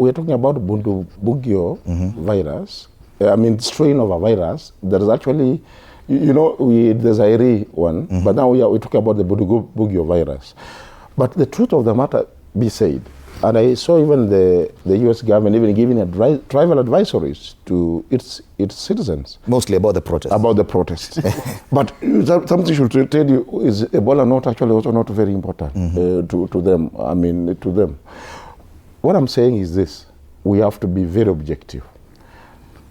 we're talking about Bundibugyo virus, strain of a virus. There is actually, there's a Zaire one, but now we're talking about the Bundibugyo virus. But the truth of the matter be said, and I saw even the U.S. government even giving travel advisories to its citizens. Mostly about the protests. About the protests. But something should tell you, is Ebola not actually also not very important to them? To them. What I'm saying is this: we have to be very objective.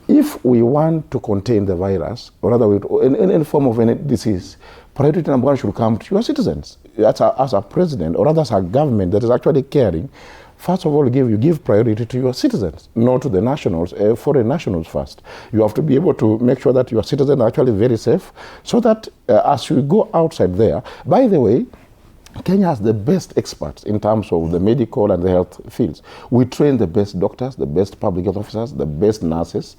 If we want to contain the virus, or rather any form of any disease, priority number one should come to your citizens. As a president, or rather as a government that is actually caring, first of all, you give priority to your citizens, not to the nationals, foreign nationals first. You have to be able to make sure that your citizens are actually very safe, so that as you go outside there, by the way, Kenya has the best experts in terms of the medical and the health fields. We train the best doctors, the best public health officers, the best nurses.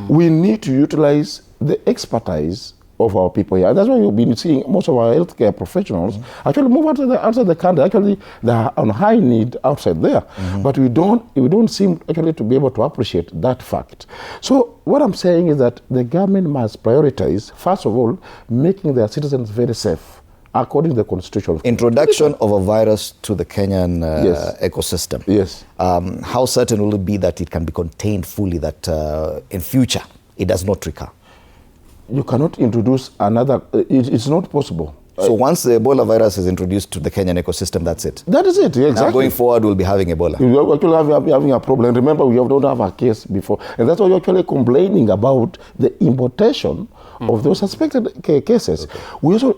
We need to utilize the expertise of our people here. And that's why you've been seeing most of our healthcare professionals actually move outside the country. Actually, they are on high need outside there. But we don't seem actually to be able to appreciate that fact. So what I'm saying is that the government must prioritize, first of all, making their citizens very safe, according to the constitution. Introduction of a virus to the Kenyan ecosystem. Yes. How certain will it be that it can be contained fully, that in future it does not recur? You cannot introduce another, it's not possible. So once the Ebola virus is introduced to the Kenyan ecosystem, that's it? That is it, exactly. Now going forward, we'll be having Ebola. We're actually having a problem. Remember, we don't have a case before. And that's why you're actually complaining about the importation of those suspected cases. Okay. We also,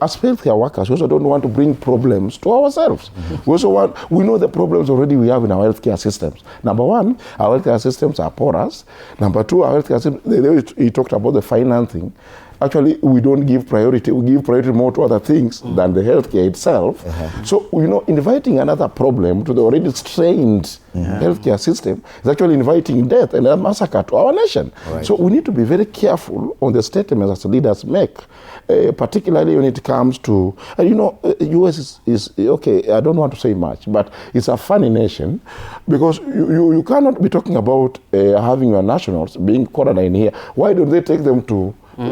as healthcare workers, we also don't want to bring problems to ourselves. We know the problems already we have in our healthcare systems. Number one, our healthcare systems are porous. Number two, our healthcare systems, he talked about the financing. Actually, we don't give priority. We give priority more to other things than the healthcare itself. So, inviting another problem to the already strained healthcare system is actually inviting death and a massacre to our nation. Right. So we need to be very careful on the statements that leaders make, particularly when it comes to, U.S. is okay, I don't want to say much, but it's a funny nation, because you cannot be talking about having your nationals being quarantined here. Why don't they take them to why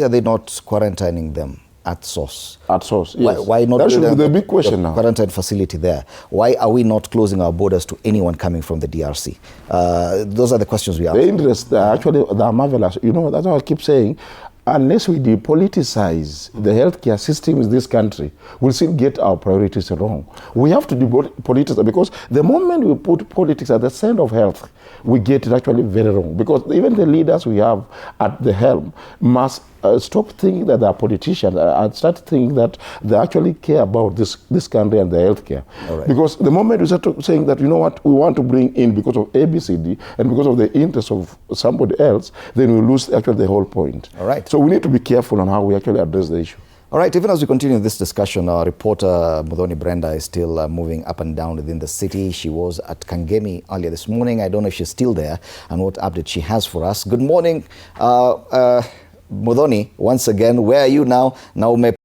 are they not quarantining them at source? At source, yes. Why not? That should be the big question now. Quarantine facility there. Why are we not closing our borders to anyone coming from the DRC? Those are the questions we ask. The interests actually are marvelous. That's what I keep saying. Unless we depoliticize the healthcare system in this country, we'll still get our priorities wrong. We have to depoliticize, because the moment we put politics at the center of health, we get it actually very wrong. Because even the leaders we have at the helm must stop thinking that they are politicians and start thinking that they actually care about this country and the healthcare. Right. Because the moment we start saying that, we want to bring in because of ABCD and because of the interest of somebody else, then we lose actually the whole point. All right. So we need to be careful on how we actually address the issue. All right, even as we continue this discussion, our reporter Muthoni Brenda is still moving up and down within the city. She was at Kangemi earlier this morning. I don't know if she's still there and what update she has for us. Good morning, Muthoni, once again. Where are you now?